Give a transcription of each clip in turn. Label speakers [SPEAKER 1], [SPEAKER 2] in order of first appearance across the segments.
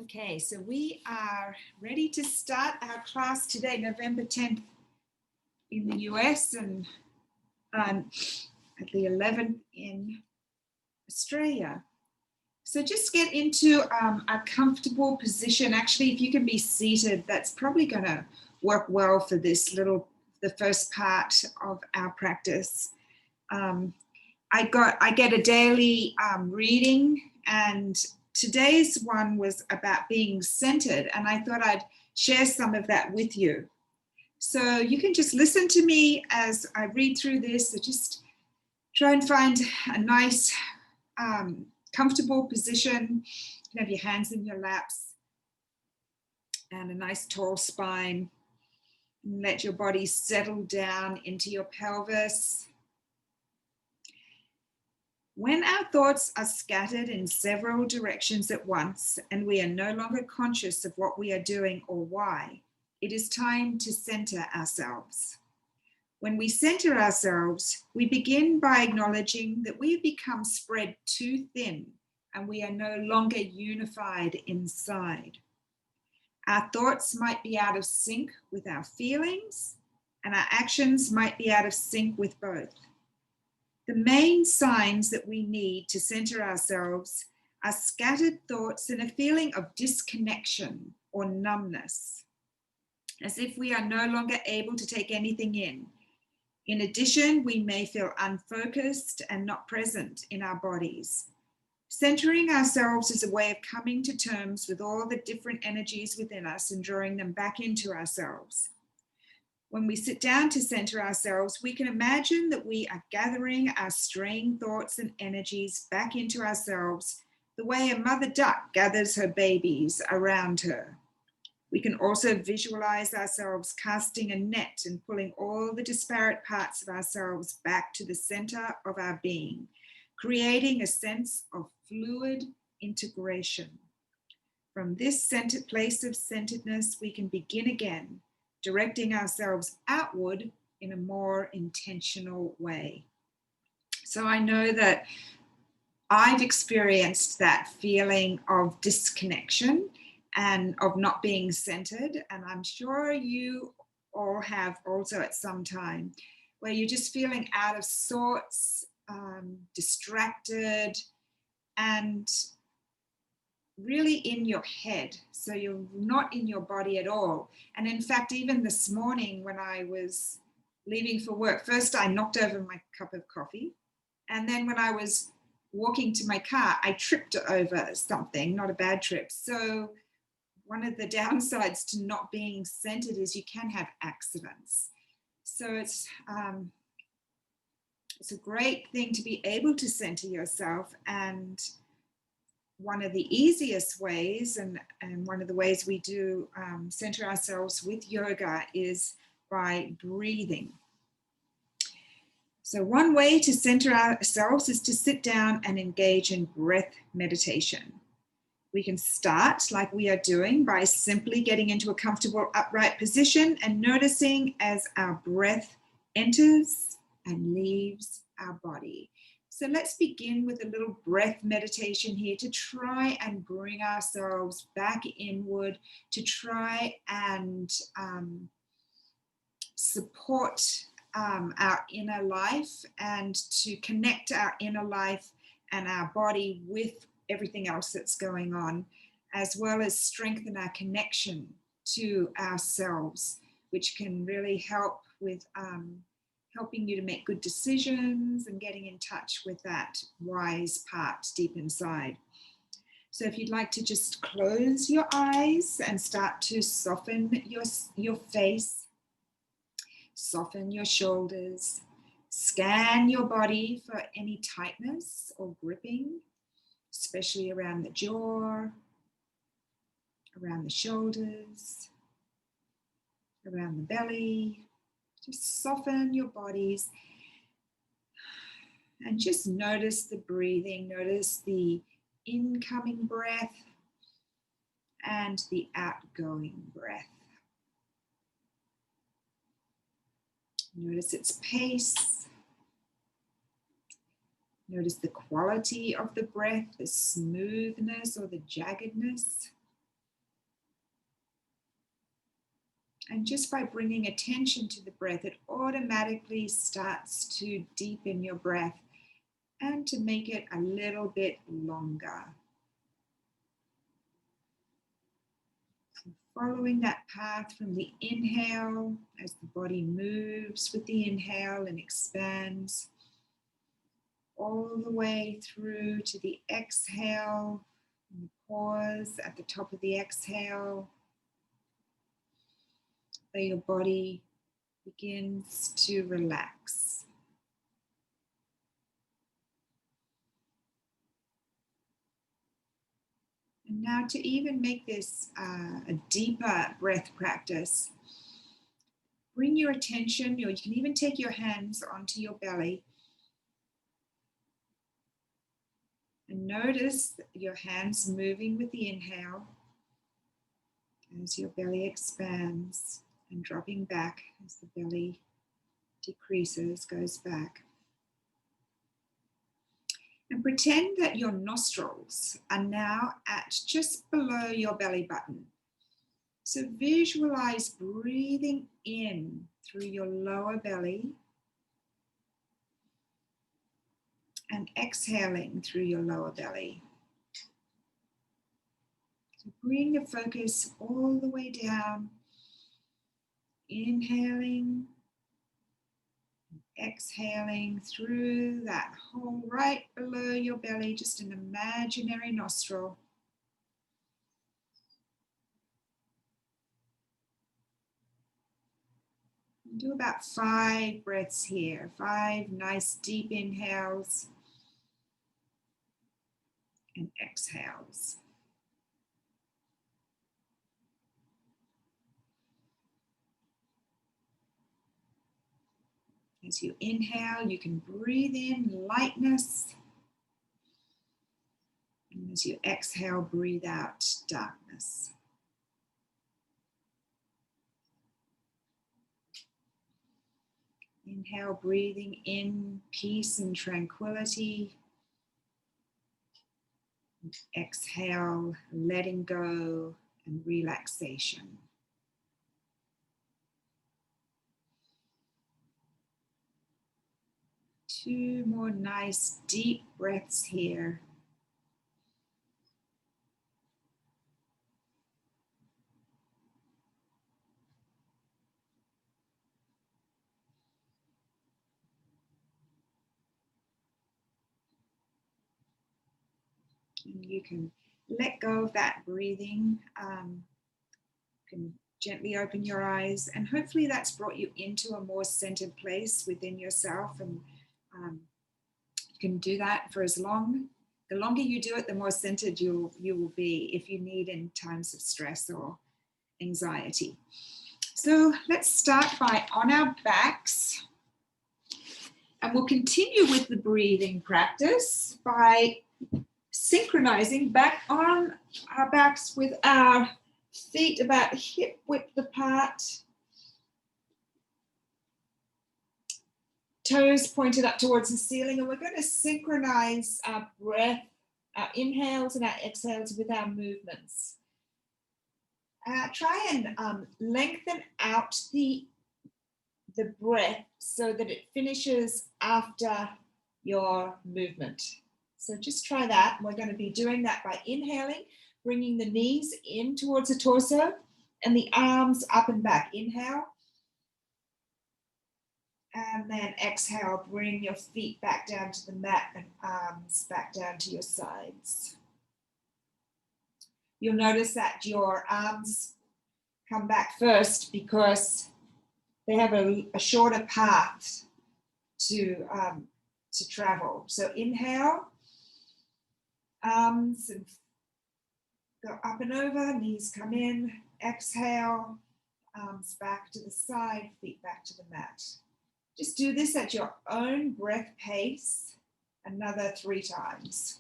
[SPEAKER 1] Okay, so we are ready to start our class today, November 10th in the US and at the 11th in Australia. So just get into a comfortable position. Actually, if you can be seated, that's probably going to work well for the first part of our practice. I get a daily reading, and today's one was about being centered, and I thought I'd share some of that with you. So you can just listen to me as I read through this. So just try and find a nice, comfortable position. You can have your hands in your laps and a nice tall spine. And let your body settle down into your pelvis. When our thoughts are scattered in several directions at once and we are no longer conscious of what we are doing or why, it is time to center ourselves. When we center ourselves, we begin by acknowledging that we have become spread too thin and we are no longer unified inside. Our thoughts might be out of sync with our feelings, and our actions might be out of sync with both. The main signs that we need to center ourselves are scattered thoughts and a feeling of disconnection or numbness, as if we are no longer able to take anything in. In addition, we may feel unfocused and not present in our bodies. Centering ourselves is a way of coming to terms with all the different energies within us and drawing them back into ourselves. When we sit down to center ourselves, we can imagine that we are gathering our straying thoughts and energies back into ourselves the way a mother duck gathers her babies around her. We can also visualize ourselves casting a net and pulling all the disparate parts of ourselves back to the center of our being, creating a sense of fluid integration. From this centered place of centeredness, we can begin again, directing ourselves outward in a more intentional way. So I know that I've experienced that feeling of disconnection and of not being centered, and I'm sure you all have also at some time, where you're just feeling out of sorts, distracted, and really in your head. So you're not in your body at all. And in fact, even this morning when I was leaving for work, first I knocked over my cup of coffee. And then when I was walking to my car, I tripped over something, not a bad trip. So one of the downsides to not being centered is you can have accidents. So it's a great thing to be able to center yourself. And one of the easiest ways, and one of the ways we do center ourselves with yoga, is by breathing. So one way to center ourselves is to sit down and engage in breath meditation. We can start, like we are doing, by simply getting into a comfortable upright position and noticing as our breath enters and leaves our body. So let's begin with a little breath meditation here to try and bring ourselves back inward, to try and support our inner life and to connect our inner life and our body with everything else that's going on, as well as strengthen our connection to ourselves, which can really help with helping you to make good decisions and getting in touch with that wise part deep inside. So if you'd like to just close your eyes and start to soften your face, soften your shoulders, scan your body for any tightness or gripping, especially around the jaw, around the shoulders, around the belly. Just soften your bodies and just notice the breathing. Notice the incoming breath and the outgoing breath. Notice its pace. Notice the quality of the breath, the smoothness or the jaggedness. And just by bringing attention to the breath, it automatically starts to deepen your breath and to make it a little bit longer. So following that path from the inhale as the body moves with the inhale and expands, all the way through to the exhale, and the pause at the top of the exhale, where your body begins to relax. And now to even make this a deeper breath practice, bring your attention, or you can even take your hands onto your belly and notice your hands moving with the inhale as your belly expands and dropping back as the belly decreases, goes back. And pretend that your nostrils are now at just below your belly button. So visualize breathing in through your lower belly and exhaling through your lower belly. So bring the focus all the way down, inhaling, exhaling through that hole right below your belly, just an imaginary nostril. Do about 5 breaths here, 5 nice deep inhales and exhales. As you inhale, you can breathe in lightness. And as you exhale, breathe out darkness. Inhale, breathing in peace and tranquility. Exhale, letting go and relaxation. Two more nice deep breaths here. And you can let go of that breathing. You can gently open your eyes, and hopefully that's brought you into a more centered place within yourself. And you can do that for the longer you do it, the more centered you will be if you need in times of stress or anxiety. So let's start by on our backs. And we'll continue with the breathing practice by synchronizing back on our backs with our feet about hip width apart, toes pointed up towards the ceiling, and we're going to synchronize our breath, our inhales and our exhales with our movements. Try and lengthen out the breath so that it finishes after your movement. So just try that. We're going to be doing that by inhaling, bringing the knees in towards the torso and the arms up and back. Inhale. And then exhale, bring your feet back down to the mat and arms back down to your sides. You'll notice that your arms come back first because they have a shorter path to travel. So inhale, arms and go up and over, knees come in. Exhale, arms back to the side, feet back to the mat. Just do this at your own breath pace, another 3 times.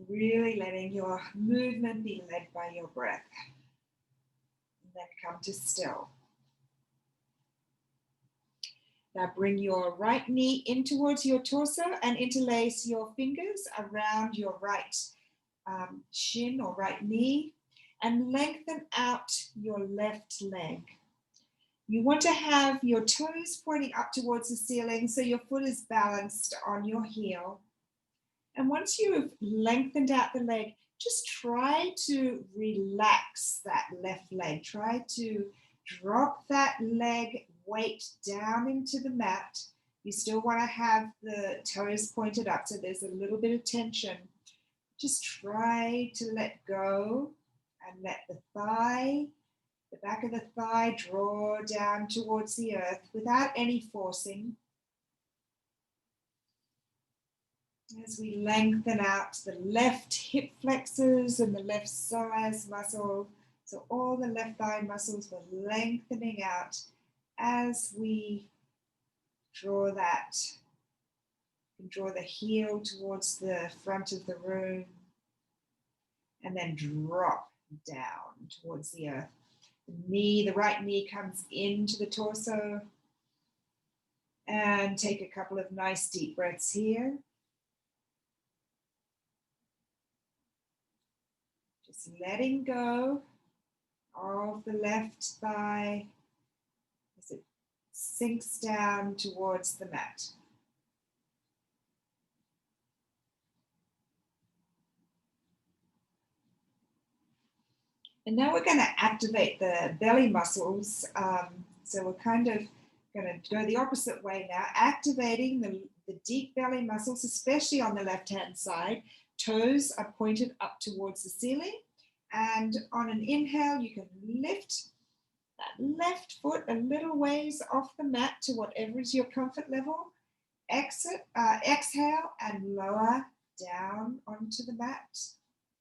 [SPEAKER 1] Really letting your movement be led by your breath. And then come to still. Now bring your right knee in towards your torso and interlace your fingers around your right shin or right knee and lengthen out your left leg. You want to have your toes pointing up towards the ceiling so your foot is balanced on your heel. And once you've lengthened out the leg, just try to relax that left leg. Try to drop that leg weight down into the mat. You still want to have the toes pointed up, so there's a little bit of tension. Just try to let go and let the back of the thigh draw down towards the earth without any forcing. As we lengthen out the left hip flexors and the left psoas muscle, so all the left thigh muscles were lengthening out as we draw that. You can draw the heel towards the front of the room and then drop down towards the earth. The right knee comes into the torso, and take a couple of nice deep breaths here. Just letting go of the left thigh as it sinks down towards the mat. And now we're going to activate the belly muscles. So we're kind of going to go the opposite way now, activating the deep belly muscles, especially on the left-hand side. Toes are pointed up towards the ceiling. And on an inhale, you can lift that left foot a little ways off the mat to whatever is your comfort level. Exhale and lower down onto the mat.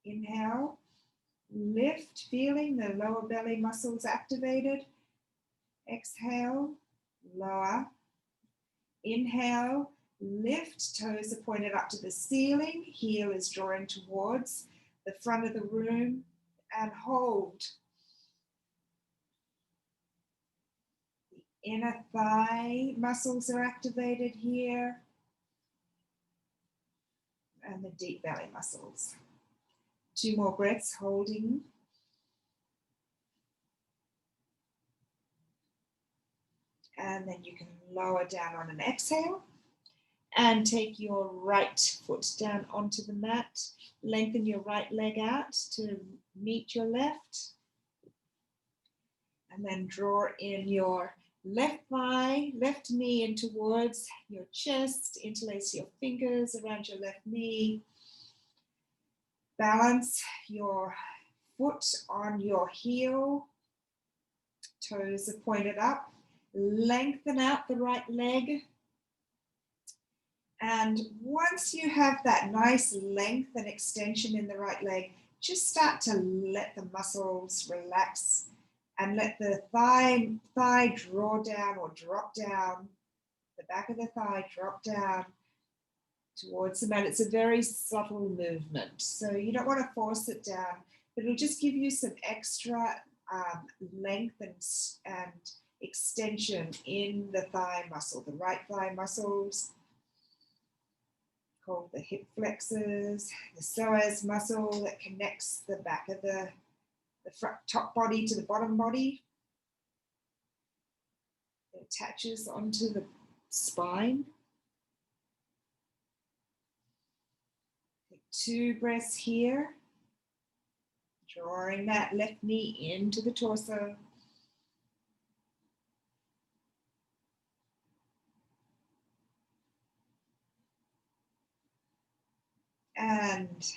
[SPEAKER 1] Inhale. Lift, feeling the lower belly muscles activated. Exhale, lower. Inhale, lift, toes are pointed up to the ceiling. Heel is drawing towards the front of the room and hold. The inner thigh muscles are activated here and the deep belly muscles. 2 more breaths, holding. And then you can lower down on an exhale and take your right foot down onto the mat. Lengthen your right leg out to meet your left. And then draw in your left thigh, left knee in towards your chest. Interlace your fingers around your left knee. Balance your foot on your heel. Toes are pointed up. Lengthen out the right leg. And once you have that nice length and extension in the right leg, just start to let the muscles relax and let the thigh draw down or drop down. The back of the thigh drop down towards the mat. It's a very subtle movement, so you don't want to force it down, but it'll just give you some extra length and extension in the thigh muscle, the right thigh muscles, called the hip flexors, the psoas muscle that connects the back of the front top body to the bottom body. It attaches onto the spine. Take 2 breaths here, drawing that left knee into the torso. And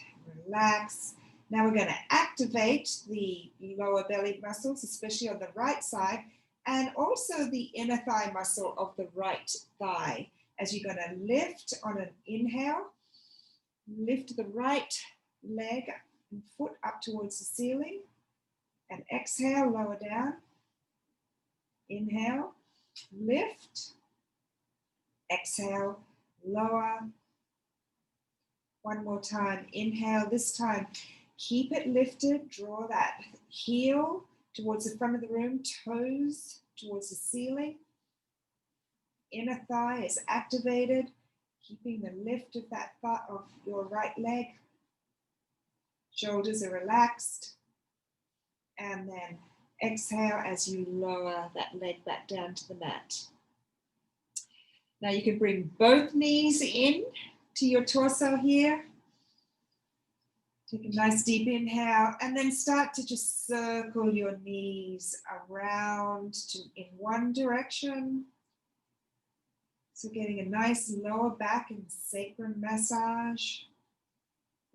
[SPEAKER 1] relax. Now we're going to activate the lower belly muscles, especially on the right side, and also the inner thigh muscle of the right thigh. As you're going to lift on an inhale, lift the right leg and foot up towards the ceiling, and exhale, lower down. Inhale, lift, exhale, lower. One more time, inhale. This time, keep it lifted. Draw that heel towards the front of the room, toes towards the ceiling. Inner thigh is activated, keeping the lift of that thigh of your right leg. Shoulders are relaxed. And then exhale as you lower that leg back down to the mat. Now you can bring both knees in to your torso here. Take a nice deep inhale and then start to just circle your knees around in one direction. So getting a nice lower back and sacrum massage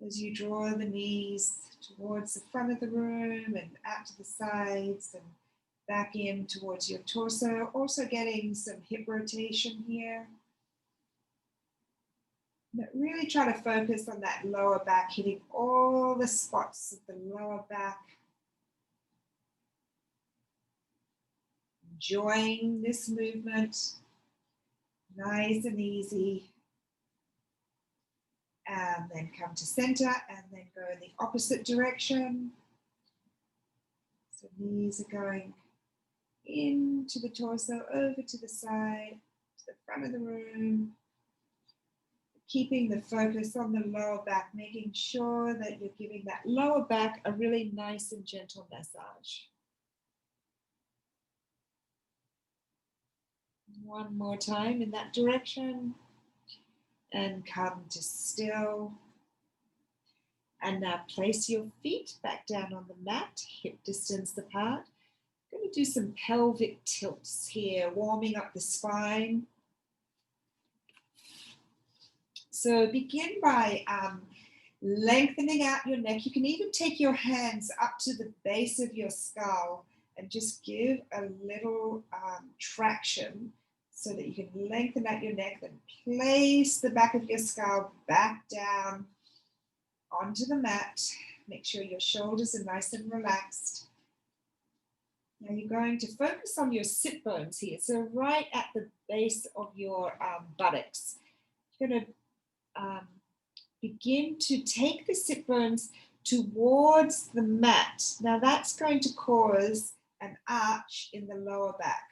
[SPEAKER 1] as you draw the knees towards the front of the room and out to the sides and back in towards your torso. Also getting some hip rotation here. But really try to focus on that lower back, hitting all the spots of the lower back. Enjoying this movement, nice and easy. And then come to center and then go in the opposite direction. So knees are going into the torso, over to the side, to the front of the room. Keeping the focus on the lower back, making sure that you're giving that lower back a really nice and gentle massage. One more time in that direction. And come to still. And now place your feet back down on the mat, hip distance apart. I'm going to do some pelvic tilts here, warming up the spine. So begin by lengthening out your neck. You can even take your hands up to the base of your skull and just give a little traction so that you can lengthen out your neck. Then place the back of your skull back down onto the mat. Make sure your shoulders are nice and relaxed. Now you're going to focus on your sit bones here. So right at the base of your buttocks. You're going to begin to take the sit bones towards the mat. Now that's going to cause an arch in the lower back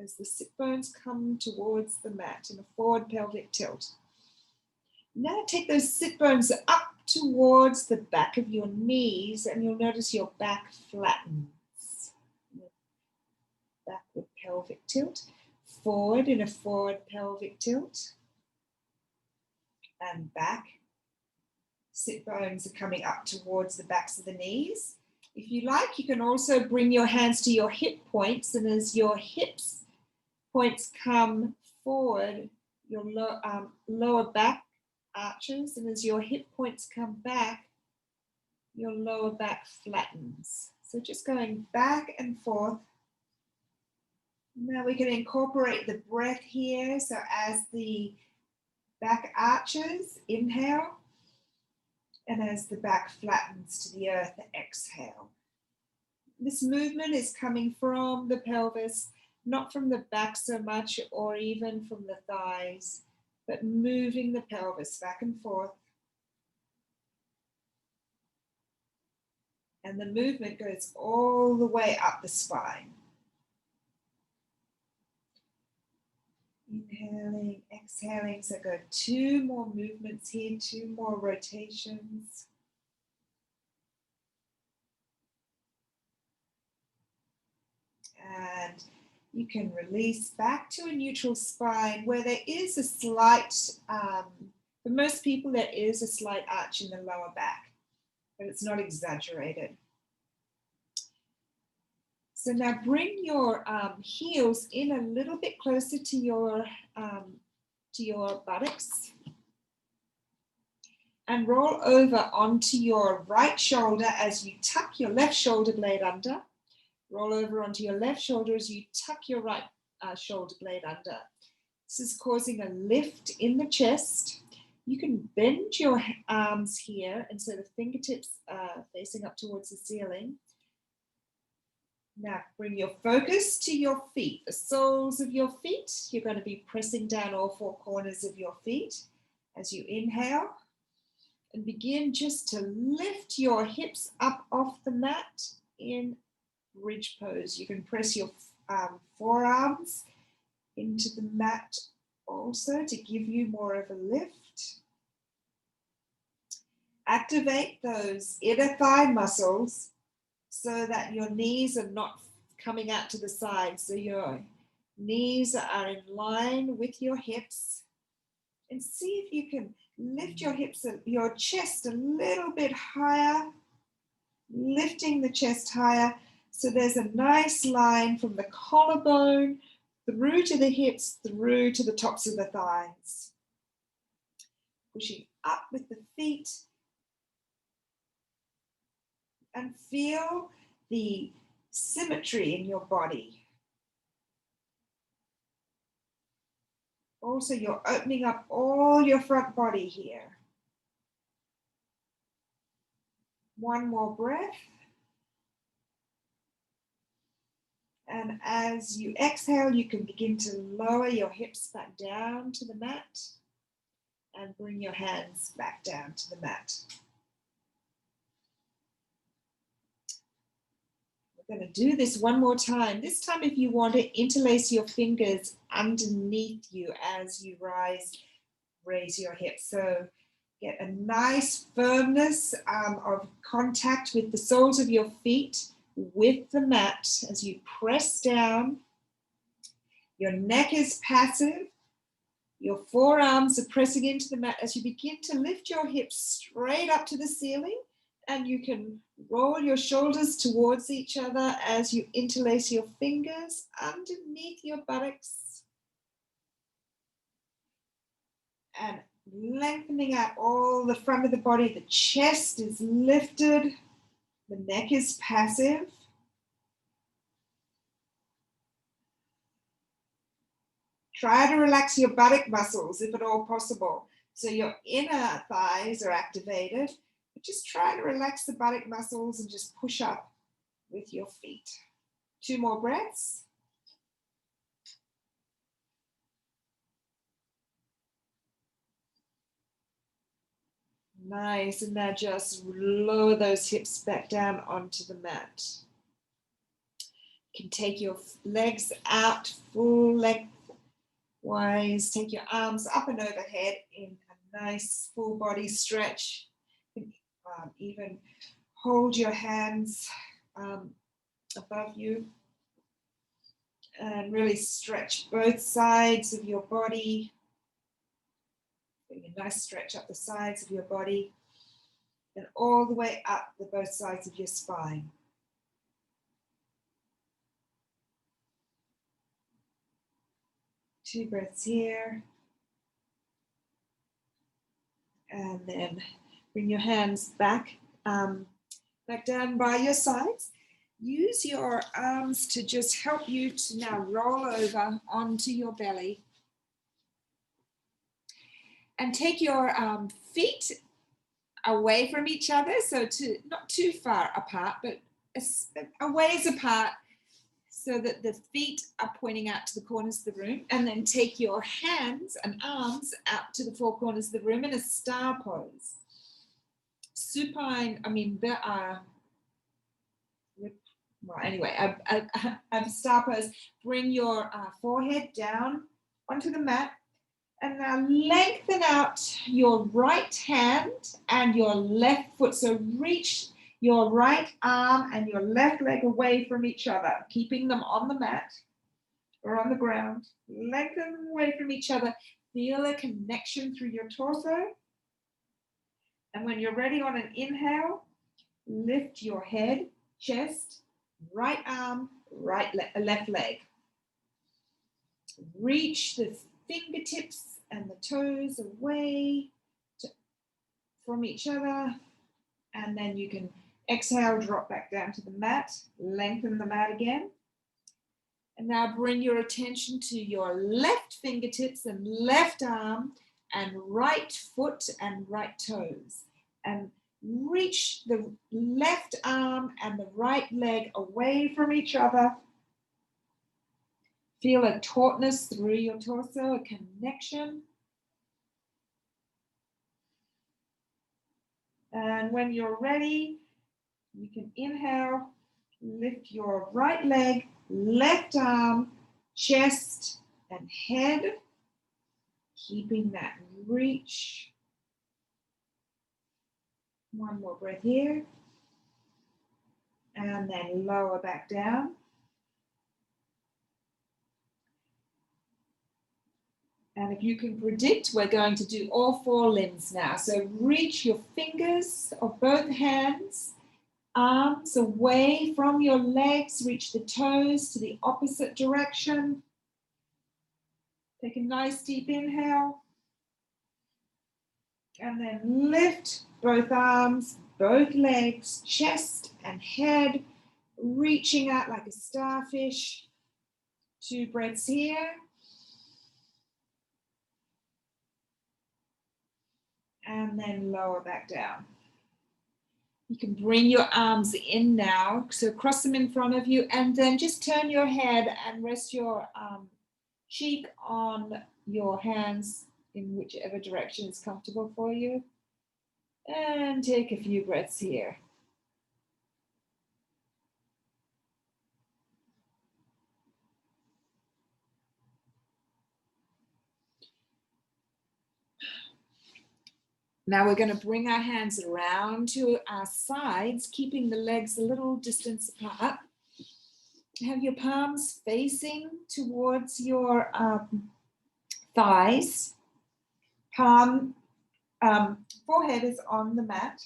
[SPEAKER 1] as the sit bones come towards the mat in a forward pelvic tilt. Now take those sit bones up towards the back of your knees and you'll notice your back flattens. Backward pelvic tilt, forward in a forward pelvic tilt. And back. Sit bones are coming up towards the backs of the knees. If you like, you can also bring your hands to your hip points, and as your hips points come forward, your lower back arches, and as your hip points come back, your lower back flattens. So just going back and forth. Now we can incorporate the breath here. So as the back arches, inhale, and as the back flattens to the earth, exhale. This movement is coming from the pelvis, not from the back so much or even from the thighs, but moving the pelvis back and forth. And the movement goes all the way up the spine. Inhaling, exhaling, so go 2 more movements here, 2 more rotations. And you can release back to a neutral spine where there is a slight, for most people there is a slight arch in the lower back, but it's not exaggerated. So now bring your heels in a little bit closer to your buttocks and roll over onto your right shoulder as you tuck your left shoulder blade under. Roll over onto your left shoulder as you tuck your right shoulder blade under. This is causing a lift in the chest. You can bend your arms here and so the fingertips are facing up towards the ceiling. Now bring your focus to your feet, the soles of your feet. You're going to be pressing down all 4 corners of your feet as you inhale. And begin just to lift your hips up off the mat in bridge pose. You can press your forearms into the mat also to give you more of a lift. Activate those inner thigh muscles so that your knees are not coming out to the side. So your knees are in line with your hips. And see if you can lift your hips, your chest a little bit higher, lifting the chest higher. So there's a nice line from the collarbone through to the hips, through to the tops of the thighs. Pushing up with the feet. And feel the symmetry in your body. Also, you're opening up all your front body here. One more breath. And as you exhale, you can begin to lower your hips back down to the mat and bring your hands back down to the mat. We're going to do this one more time. This time, if you want to interlace your fingers underneath you as you raise your hips. So get a nice firmness of contact with the soles of your feet with the mat as you press down. Your neck is passive. Your forearms are pressing into the mat as you begin to lift your hips straight up to the ceiling, and you can roll your shoulders towards each other as you interlace your fingers underneath your buttocks. And lengthening out all the front of the body. The chest is lifted. The neck is passive. Try to relax your buttock muscles if at all possible. So your inner thighs are activated. But just try to relax the buttock muscles and just push up with your feet. 2 more breaths. Nice, and now just lower those hips back down onto the mat. You can take your legs out full lengthwise, take your arms up and overhead in a nice full body stretch. Even hold your hands above you and really stretch both sides of your body. Getting a nice stretch up the sides of your body and all the way up both sides of your spine. Two breaths here. And then bring your hands back down by your sides. Use your arms to just help you to now roll over onto your belly. And take your feet away from each other, so not too far apart, but a ways apart so that the feet are pointing out to the corners of the room. And then take your hands and arms out to the 4 corners of the room in a star pose. Supine, a star pose. Bring your forehead down onto the mat. And now lengthen out your right hand and your left foot. So reach your right arm and your left leg away from each other, keeping them on the mat or on the ground. Lengthen them away from each other. Feel a connection through your torso. And when you're ready on an inhale, lift your head, chest, right arm, left leg. Reach the fingertips and the toes away from each other. And then you can exhale, drop back down to the mat, lengthen the mat again. And now bring your attention to your left fingertips and left arm and right foot and right toes. And reach the left arm and the right leg away from each other. Feel a tautness through your torso, a connection. And when you're ready, you can inhale, lift your right leg, left arm, chest and head, keeping that reach. One more breath here. And then lower back down. And if you can predict, we're going to do all 4 limbs now. So reach your fingers of both hands, arms away from your legs, reach the toes to the opposite direction. Take a nice deep inhale. And then lift both arms, both legs, chest and head, reaching out like a starfish. 2 breaths here. And then lower back down. You can bring your arms in now. So cross them in front of you and then just turn your head and rest your cheek on your hands in whichever direction is comfortable for you. And take a few breaths here. Now we're going to bring our hands around to our sides, keeping the legs a little distance apart. Have your palms facing towards your thighs. Forehead is on the mat.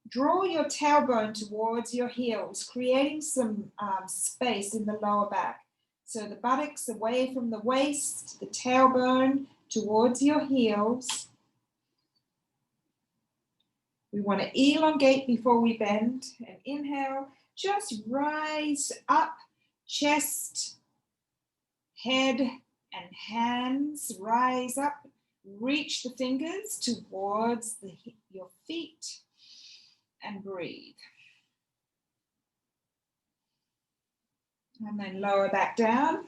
[SPEAKER 1] Draw your tailbone towards your heels, creating some space in the lower back. So the buttocks away from the waist, the tailbone towards your heels. We want to elongate before we bend and inhale. Just rise up, chest, head, and hands. Rise up, reach the fingers towards your feet and breathe. And then lower back down.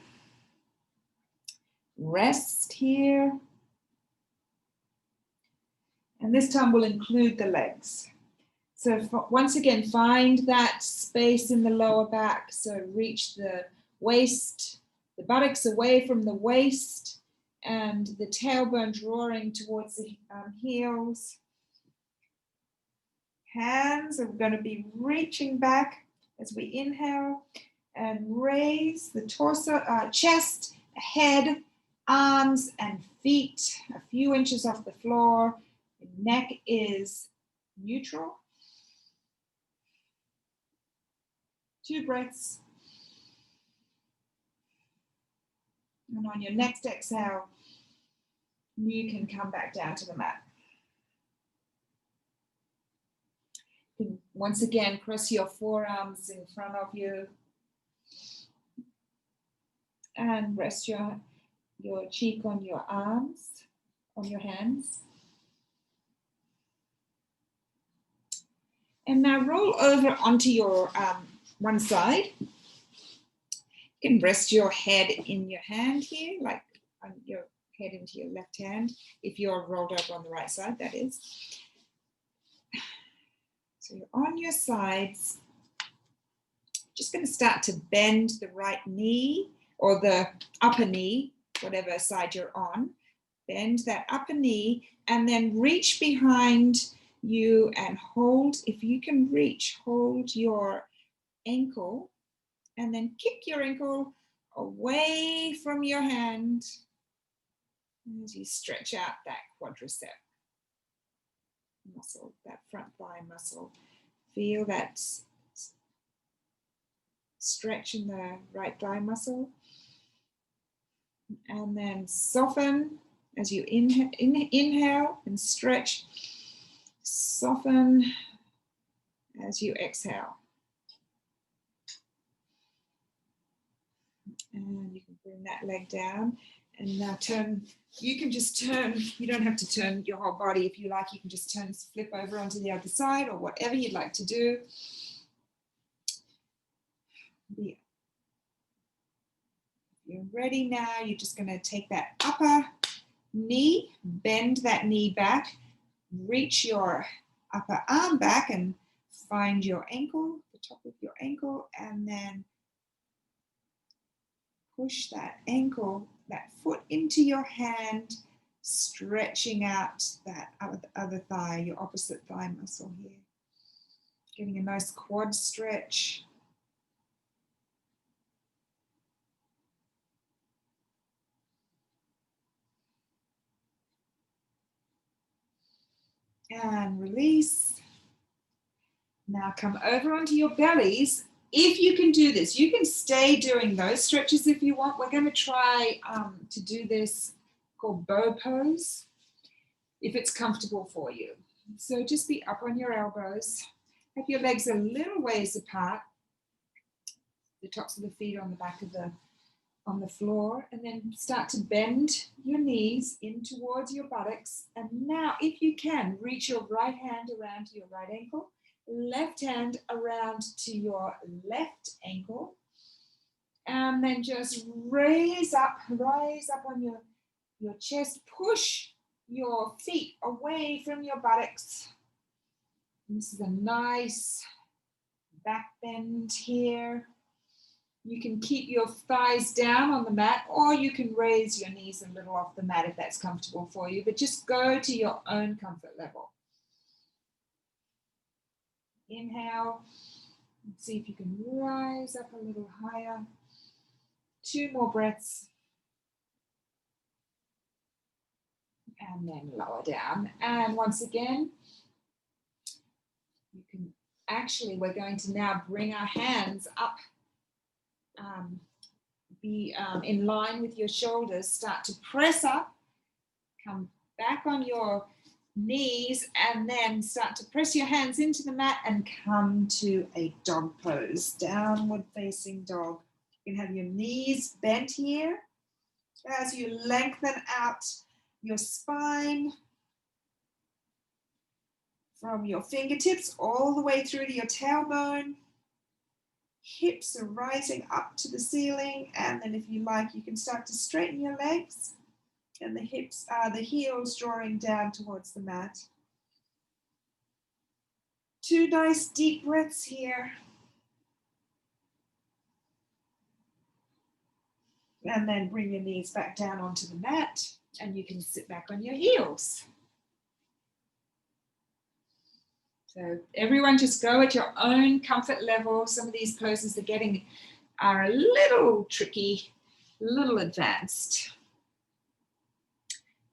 [SPEAKER 1] Rest here. And this time we'll include the legs. So once again, find that space in the lower back. So reach the waist, the buttocks away from the waist, and the tailbone drawing towards the heels. Hands are going to be reaching back as we inhale and raise the torso, chest, head, arms, and feet a few inches off the floor. The neck is neutral. 2 breaths. And on your next exhale, you can come back down to the mat. Once again, cross your forearms in front of you and rest your cheek on your arms, on your hands. And now roll over onto your one side. You can rest your head in your hand here, like your head into your left hand, if you're rolled over on the right side, that is. So you're on your sides. Just going to start to bend the right knee or the upper knee, whatever side you're on. Bend that upper knee and then reach behind you and hold, if you can reach, hold your ankle and then kick your ankle away from your hand as you stretch out that quadricep muscle, that front thigh muscle. Feel that stretch in the right thigh muscle. And then soften as you inhale and stretch. Soften as you exhale. And you can bring that leg down and now turn. You can just turn, you don't have to turn your whole body. If you like, you can just flip over onto the other side or whatever you'd like to do. Yeah. You're ready now. You're just going to take that upper knee, bend that knee back, reach your upper arm back and find your ankle, the top of your ankle, and then push that ankle, that foot into your hand, stretching out that other thigh, your opposite thigh muscle here. Getting a nice quad stretch. And release. Now come over onto your bellies. If you can do this, you can stay doing those stretches if you want. We're going to try to do this called bow pose, if it's comfortable for you. So just be up on your elbows. Have your legs a little ways apart. The tops of the feet on the back of on the floor, and then start to bend your knees in towards your buttocks. And now, if you can, reach your right hand around to your right ankle, left hand around to your left ankle, and then just raise up on your chest. Push your feet away from your buttocks. And this is a nice back bend here. You can keep your thighs down on the mat, or you can raise your knees a little off the mat if that's comfortable for you, but just go to your own comfort level. Inhale, see if you can rise up a little higher. 2 more breaths. And then lower down. And once again, you can we're going to now bring our hands up. Be in line with your shoulders. Start to press up, come back on your knees, and then start to press your hands into the mat and come to a dog pose, downward facing dog. You can have your knees bent here as you lengthen out your spine from your fingertips all the way through to your tailbone. Hips are rising up to the ceiling, and then if you like, you can start to straighten your legs, and the heels drawing down towards the mat. 2 nice deep breaths here. And then bring your knees back down onto the mat, and you can sit back on your heels. So everyone just go at your own comfort level. Some of these poses are a little tricky, a little advanced.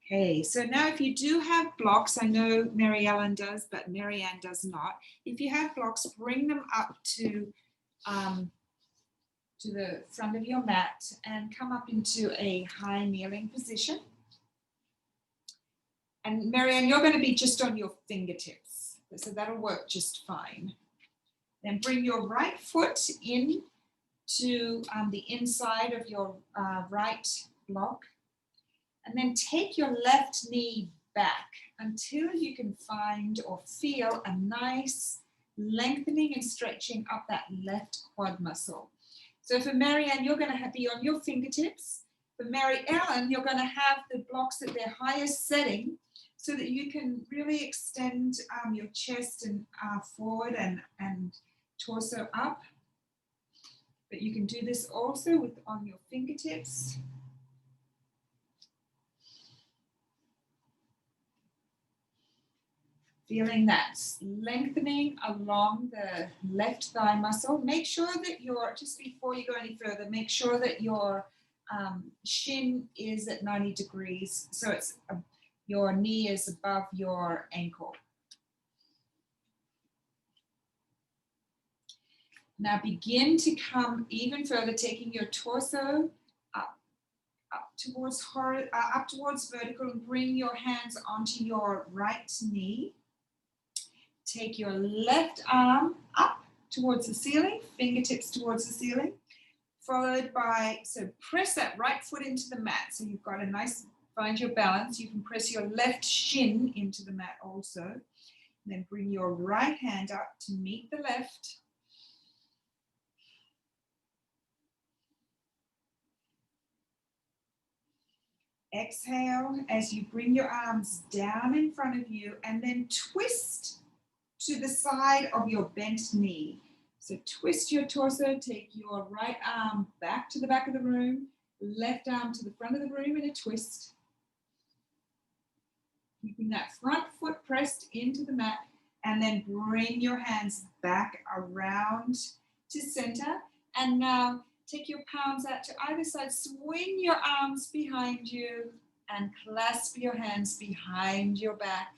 [SPEAKER 1] Okay, so now if you do have blocks, I know Mary Ellen does, but Mary Ann does not. If you have blocks, bring them up to the front of your mat and come up into a high kneeling position. And Mary Ann, you're going to be just on your fingertips, so that'll work just fine. Then bring your right foot in to the inside of your right block, and then take your left knee back until you can find or feel a nice lengthening and stretching up that left quad muscle. So for Mary Ann, you're going to be on your fingertips. For Mary Ellen, you're going to have the blocks at their highest setting so that you can really extend your chest and forward and torso up. But you can do this also on your fingertips. Feeling that lengthening along the left thigh muscle. Make sure that just before you go any further, make sure that your shin is at 90 degrees. So your knee is above your ankle. Now begin to come even further, taking your torso up towards vertical, and bring your hands onto your right knee. Take your left arm up towards the ceiling, fingertips towards the ceiling, followed by, so press that right foot into the mat. So you've got find your balance. You can press your left shin into the mat also. And then bring your right hand up to meet the left. Exhale as you bring your arms down in front of you, and then twist to the side of your bent knee. So twist your torso, take your right arm back to the back of the room, left arm to the front of the room in a twist. Keeping that front foot pressed into the mat, and then bring your hands back around to center. And now take your palms out to either side, swing your arms behind you, and clasp your hands behind your back.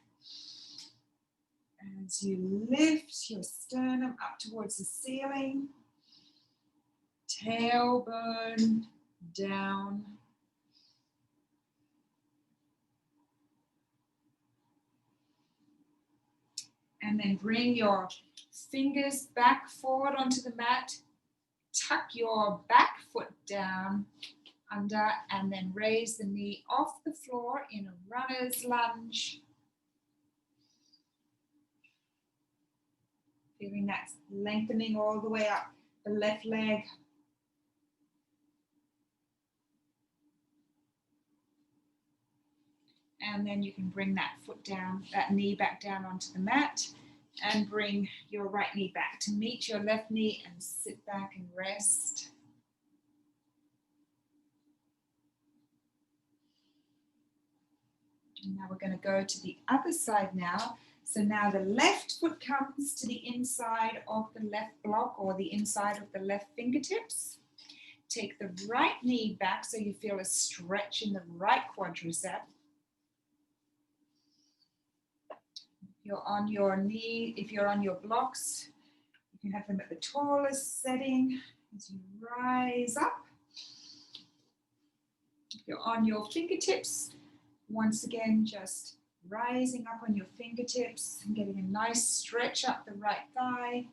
[SPEAKER 1] As you lift your sternum up towards the ceiling, tailbone down. And then bring your fingers back forward onto the mat. Tuck your back foot down under, and then raise the knee off the floor in a runner's lunge. Feeling that lengthening all the way up the left leg. And then you can bring that foot down, that knee back down onto the mat, and bring your right knee back to meet your left knee and sit back and rest. And now we're going to go to the other side now. So now the left foot comes to the inside of the left block or the inside of the left fingertips. Take the right knee back so you feel a stretch in the right quadricep. You're on your knee, if you're on your blocks, you can have them at the tallest setting as you rise up. If you're on your fingertips, once again, just rising up on your fingertips and getting a nice stretch up the right thigh.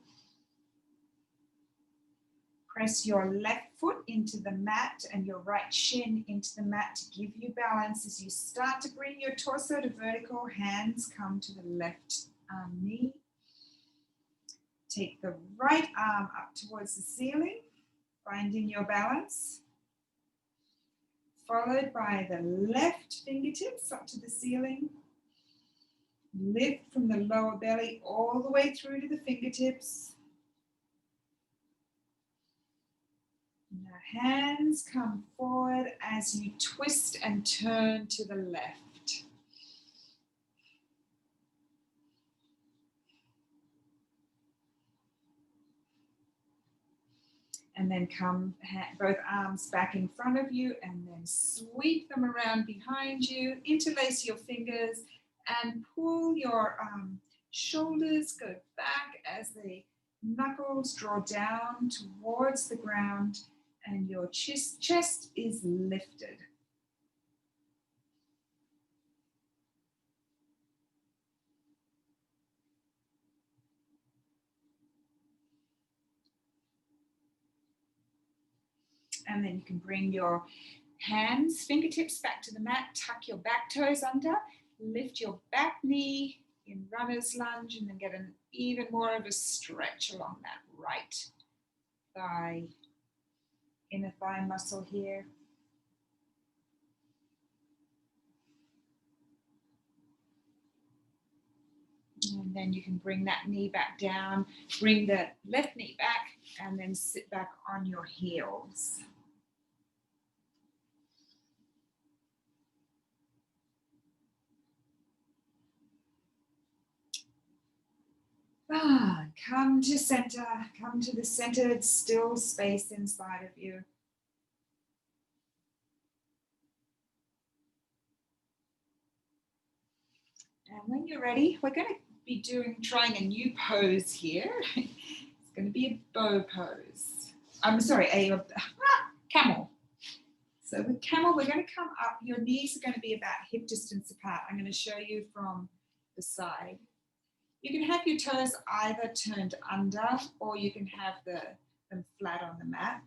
[SPEAKER 1] Press your left foot into the mat and your right shin into the mat to give you balance. As you start to bring your torso to vertical, hands come to the left knee. Take the right arm up towards the ceiling, finding your balance. Followed by the left fingertips up to the ceiling. Lift from the lower belly all the way through to the fingertips. Now hands come forward as you twist and turn to the left. And then come both arms back in front of you and then sweep them around behind you. Interlace your fingers and pull your shoulders, go back as the knuckles draw down towards the ground and your chest is lifted. And then you can bring your hands, fingertips back to the mat, tuck your back toes under, lift your back knee in runner's lunge, and then get an even more of a stretch along that right thigh, inner thigh muscle here. And then you can bring that knee back down, bring the left knee back, and then sit back on your heels. Come to center, come to the centered, still space inside of you. And when you're ready, we're going to be trying a new pose here. It's going to be a bow pose. I'm sorry, a camel. So with camel, we're going to come up. Your knees are going to be about hip distance apart. I'm going to show you from the side. You can have your toes either turned under or you can have them flat on the mat.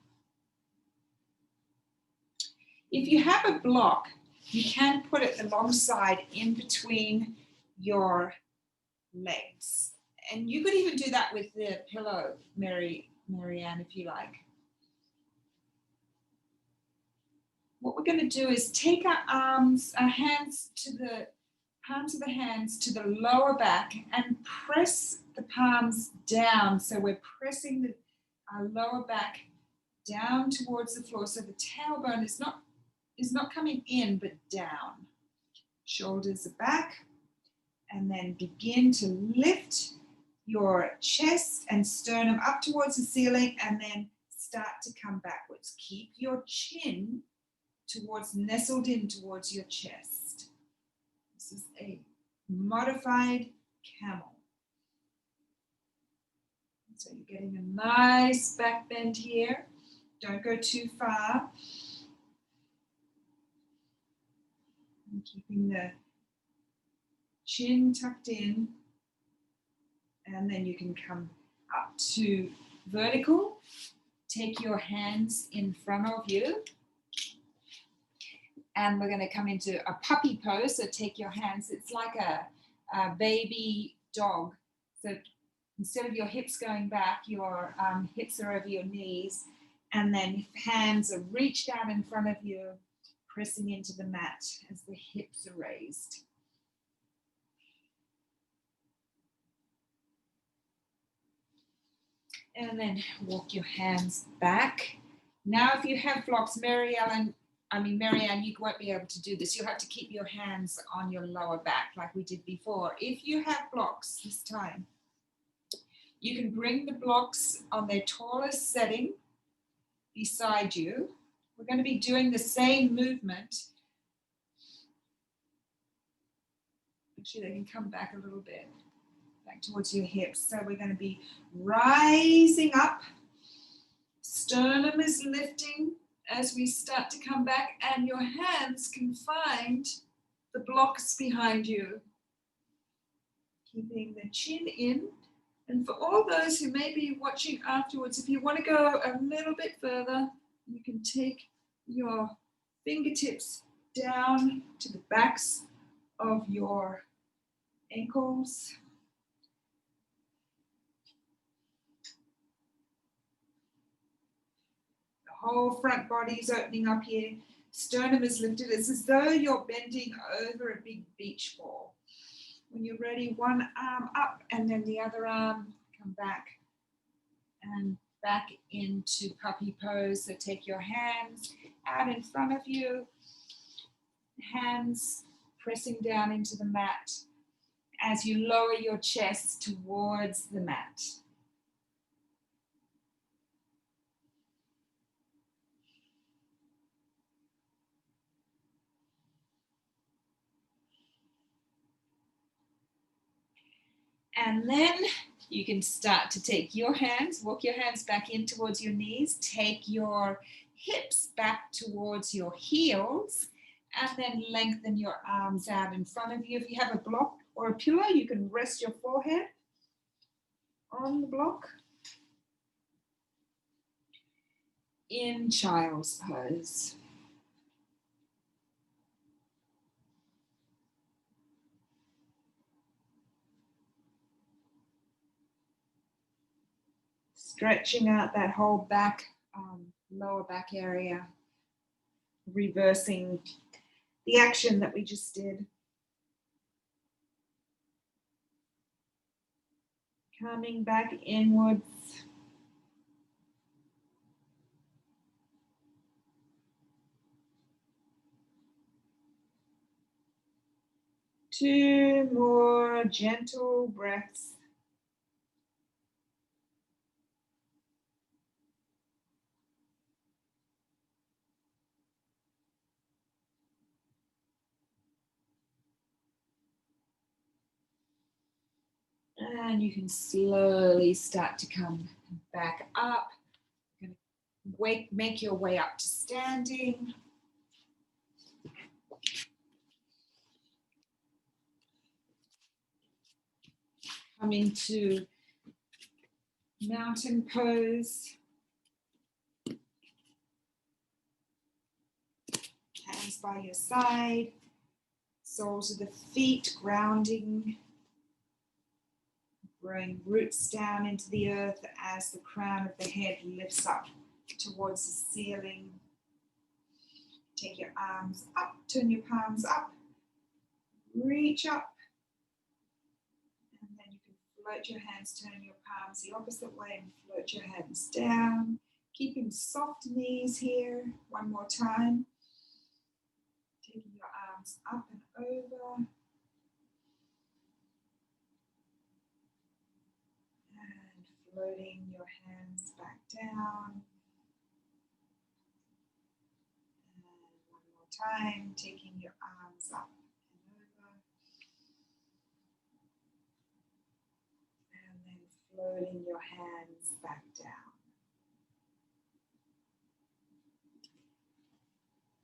[SPEAKER 1] If you have a block, you can put it alongside in between your legs. And you could even do that with the pillow, Marianne, if you like. What we're going to do is take our hands to the palms of the hands to the lower back and press the palms down. So we're pressing our lower back down towards the floor. So the tailbone is not coming in, but down. Shoulders are back. And then begin to lift your chest and sternum up towards the ceiling, and then start to come backwards. Keep your chin nestled in towards your chest. This is a modified camel. So you're getting a nice back bend here. Don't go too far. And keeping the chin tucked in, and then you can come up to vertical. Take your hands in front of you, and we're going to come into a puppy pose. So take your hands, it's like a baby dog. So instead of your hips going back, your hips are over your knees, and then hands are reached out in front of you, pressing into the mat as the hips are raised. And then walk your hands back. Now, if you have blocks, Marianne, you won't be able to do this. You'll have to keep your hands on your lower back like we did before. If you have blocks this time, you can bring the blocks on their tallest setting beside you. We're going to be doing the same movement. Actually, they can come back a little bit. Back towards your hips. So we're going to be rising up. Sternum is lifting as we start to come back, and your hands can find the blocks behind you. Keeping the chin in. And for all those who may be watching afterwards, if you want to go a little bit further, you can take your fingertips down to the backs of your ankles. Whole front body is opening up here. Sternum is lifted. It's as though you're bending over a big beach ball. When you're ready, one arm up and then the other arm, come back and back into puppy pose. So take your hands out in front of you, hands pressing down into the mat as you lower your chest towards the mat. And then you can start to take your hands, walk your hands back in towards your knees, take your hips back towards your heels, and then lengthen your arms out in front of you. If you have a block or a pillow, you can rest your forehead on the block. In child's pose. Stretching out that whole back, lower back area, reversing the action that we just did. Coming back inwards. Two more gentle breaths. And you can slowly start to come back up. You're going to make your way up to standing. Come into mountain pose. Hands by your side, soles of the feet grounding. Growing roots down into the earth as the crown of the head lifts up towards the ceiling. Take your arms up, turn your palms up. reach up. And then you can float your hands, turn your palms the opposite way and float your hands down. Keeping soft knees here. One more time. Taking your arms up and over. And floating your hands back down. And one more time, taking your arms up and over. And then floating your hands back down.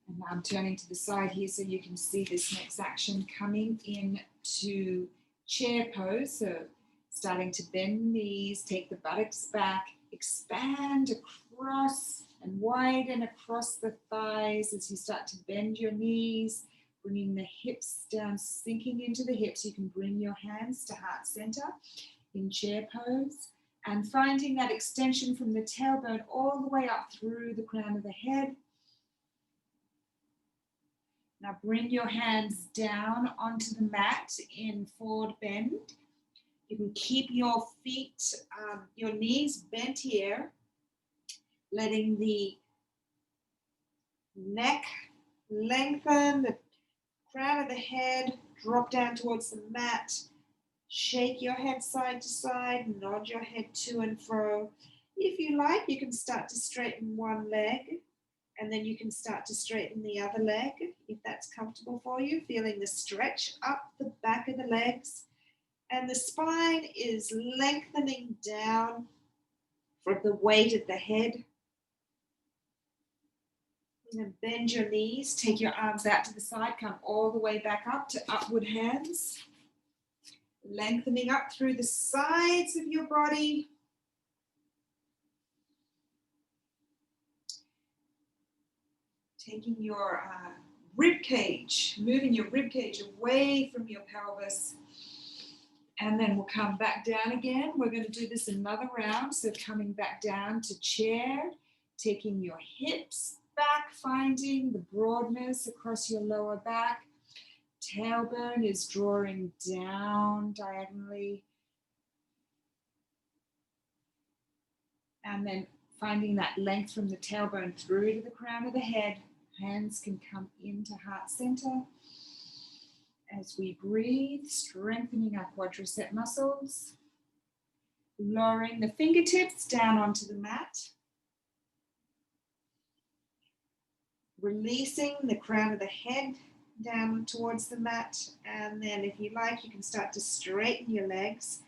[SPEAKER 1] And now I'm turning to the side here so you can see this next action coming into chair pose. So starting to bend knees, take the buttocks back, expand across and widen across the thighs as you start to bend your knees, bringing the hips down, sinking into the hips. You can bring your hands to heart center in chair pose and finding that extension from the tailbone all the way up through the crown of the head. Now bring your hands down onto the mat in forward bend. You can keep your feet, your knees bent here, letting the neck lengthen, the crown of the head drop down towards the mat. Shake your head side to side, nod your head to and fro. If you like, you can start to straighten one leg. And then you can start to straighten the other leg if that's comfortable for you. Feeling the stretch up the back of the legs. And the spine is lengthening down from the weight of the head. And then bend your knees. Take your arms out to the side. Come all the way back up to upward hands. Lengthening up through the sides of your body. Taking your rib cage, moving your rib cage away from your pelvis. And then we'll come back down again. We're going to do this another round. So coming back down to chair, taking your hips back, finding the broadness across your lower back. Tailbone is drawing down diagonally. And then finding that length from the tailbone through to the crown of the head. Hands can come into heart center. As we breathe, strengthening our quadricep muscles. Lowering the fingertips down onto the mat. Releasing the crown of the head down towards the mat. And then if you like, you can start to straighten your legs.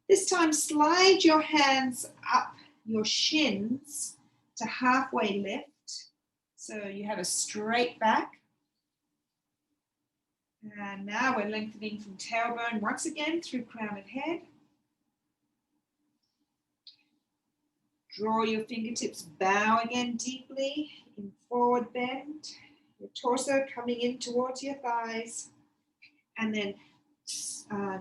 [SPEAKER 1] This time, slide your hands up your shins to halfway lift. So you have a straight back. And now we're lengthening from tailbone once again through crown of head. Draw your fingertips, bow again deeply in forward bend. Your torso coming in towards your thighs. And then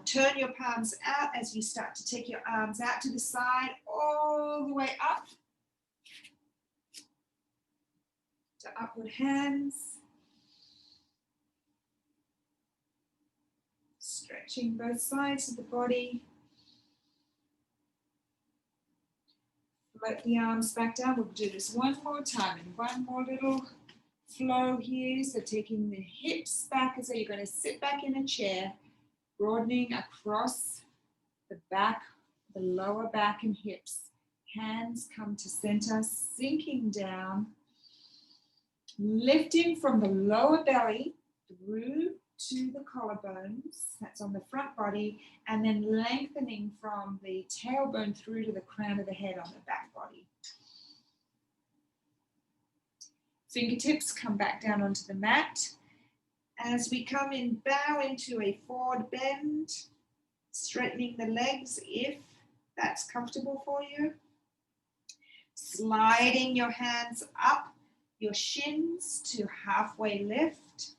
[SPEAKER 1] turn your palms out as you start to take your arms out to the side, all the way up to upward hands. Stretching both sides of the body. Float the arms back down. We'll do this one more time and one more little flow here. So taking the hips back as though you're going to sit back in a chair, broadening across the back, the lower back and hips. Hands come to center, sinking down, lifting from the lower belly through to the collarbones, that's on the front body, and then lengthening from the tailbone through to the crown of the head on the back body. Fingertips come back down onto the mat. As we come in, bow into a forward bend, straightening the legs if that's comfortable for you. Sliding your hands up your shins to halfway lift.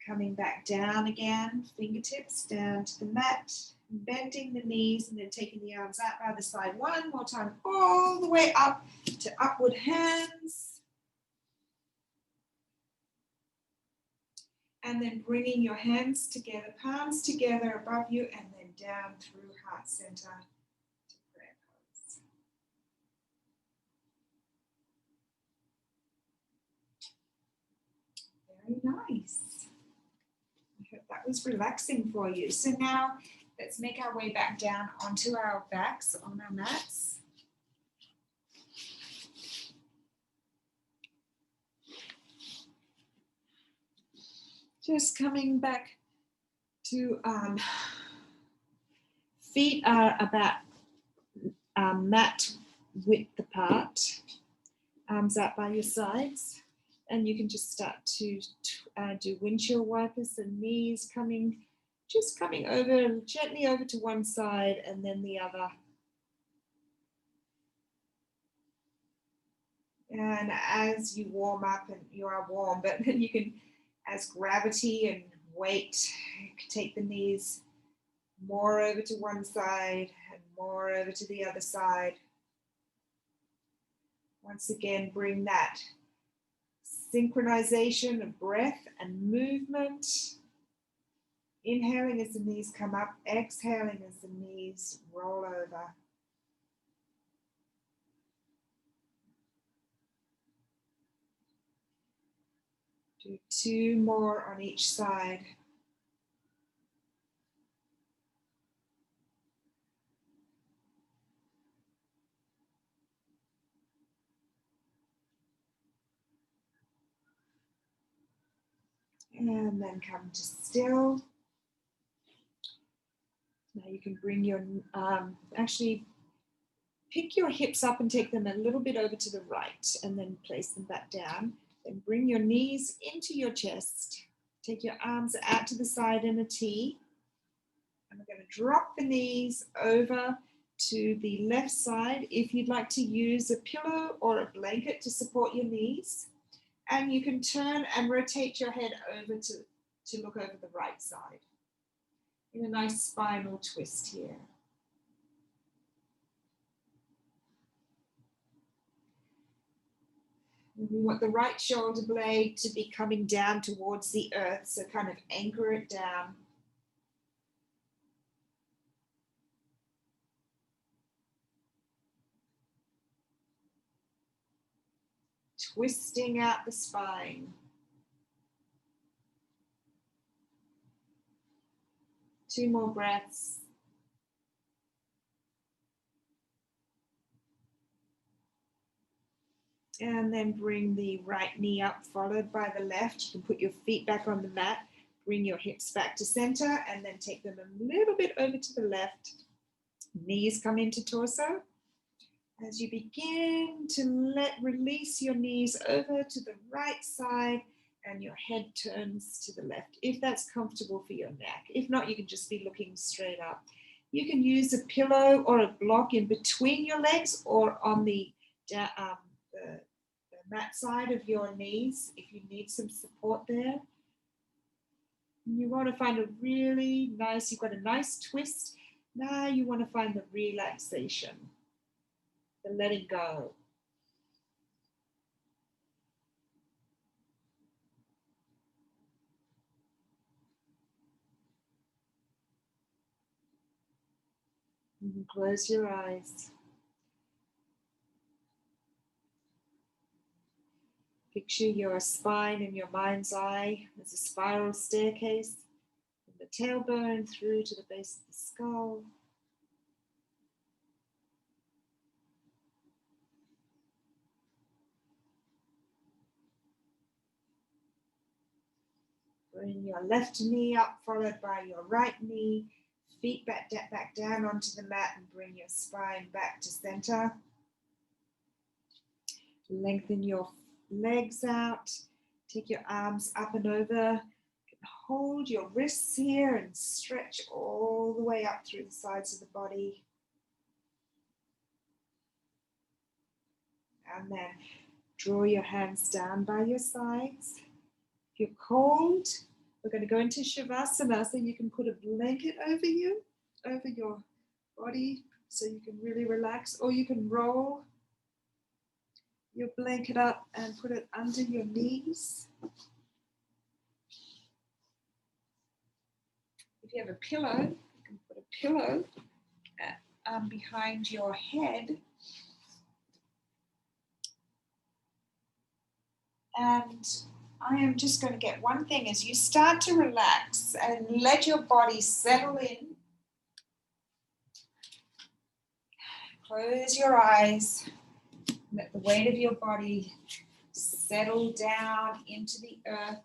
[SPEAKER 1] Coming back down again, fingertips down to the mat, bending the knees and then taking the arms out by the side one more time, all the way up to upward hands. And then bringing your hands together, palms together above you, and then down through heart center to prayer pose. Very nice. I hope that was relaxing for you. So now let's make our way back down onto our backs on our mats. Just coming back to feet are about mat width apart, arms out by your sides, and you can just start to do windshield wipers and knees coming over gently over to one side and then the other. And as you warm up, and you are warm, but then you can, as gravity and weight, take the knees more over to one side and more over to the other side. Once again, bring that synchronization of breath and movement. Inhaling as the knees come up, exhaling as the knees roll over. Do 2 more on each side. And then come to still. Now you can bring your, actually pick your hips up and take them a little bit over to the right and then place them back down. Then bring your knees into your chest. Take your arms out to the side in a T. And we're going to drop the knees over to the left side. If you'd like to use a pillow or a blanket to support your knees. And you can turn and rotate your head over to look over the right side. In a nice spinal twist here. And we want the right shoulder blade to be coming down towards the earth, so kind of anchor it down. Twisting out the spine. 2 more breaths. And then bring the right knee up, followed by the left. You can put your feet back on the mat, bring your hips back to center, and then take them a little bit over to the left. Knees come into torso. As you begin to release your knees over to the right side, and your head turns to the left, if that's comfortable for your neck. If not, you can just be looking straight up. You can use a pillow or a block in between your legs or on the mat side of your knees if you need some support there. And you want to find a really nice, you've got a nice twist. Now you want to find the relaxation, the letting go. You can close your eyes. Picture your spine in your mind's eye as a spiral staircase from the tailbone through to the base of the skull. Bring your left knee up, followed by your right knee. Feet back down onto the mat and bring your spine back to center. Lengthen your legs out. Take your arms up and over. Hold your wrists here and stretch all the way up through the sides of the body. And then draw your hands down by your sides. If you're cold, we're going to go into Shavasana, so you can put a blanket over you, over your body, so you can really relax, or you can roll your blanket up and put it under your knees. if you have a pillow, you can put a pillow behind your head. And I am just going to get one thing as you start to relax and let your body settle in. Close your eyes. Let the weight of your body settle down into the earth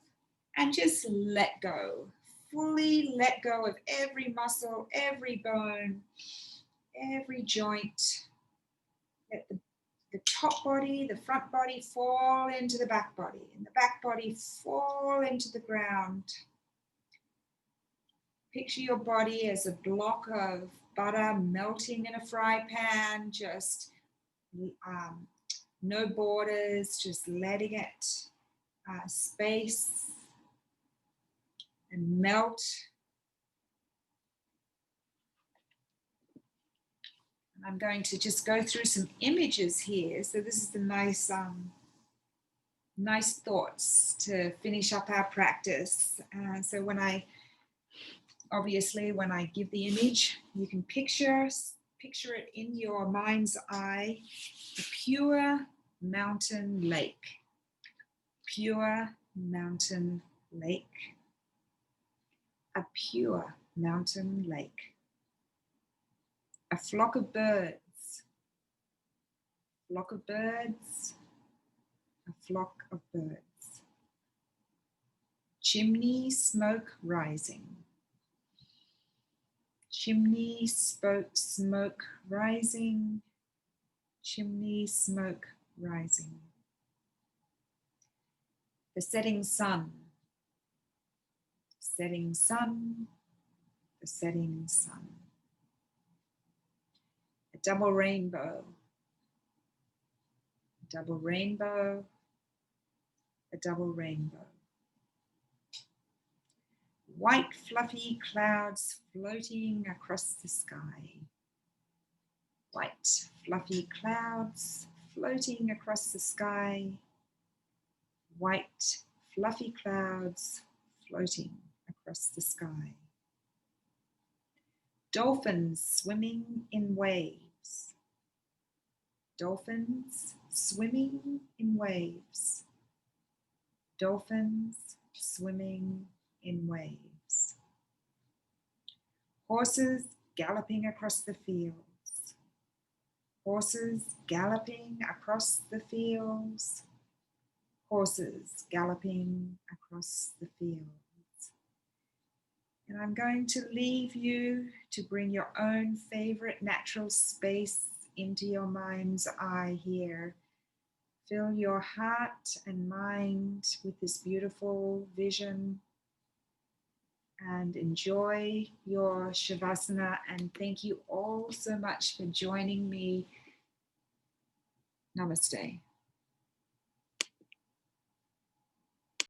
[SPEAKER 1] and just let go. Fully let go of every muscle, every bone, every joint. Let the top body, the front body fall into the back body, and the back body fall into the ground. Picture your body as a block of butter melting in a fry pan, just no borders, just letting it space and melt. And I'm going to just go through some images here. So this is the nice thoughts to finish up our practice. So when I give the image, you can picture it in your mind's eye, a pure mountain lake. Pure mountain lake. A pure mountain lake. A flock of birds. Flock of birds. A flock of birds. Chimney smoke rising. Chimney smoke rising. Chimney smoke rising. The setting sun. Setting sun. The setting sun. A double rainbow. A double rainbow. A double rainbow. White fluffy clouds floating across the sky. White fluffy clouds floating across the sky. White fluffy clouds floating across the sky. Dolphins swimming in waves. Dolphins swimming in waves. Dolphins swimming in waves. Horses galloping across the fields. Horses galloping across the fields. Horses galloping across the fields. And I'm going to leave you to bring your own favorite natural space into your mind's eye here. Fill your heart and mind with this beautiful vision and enjoy your Shavasana. And thank you all so much for joining me. Namaste.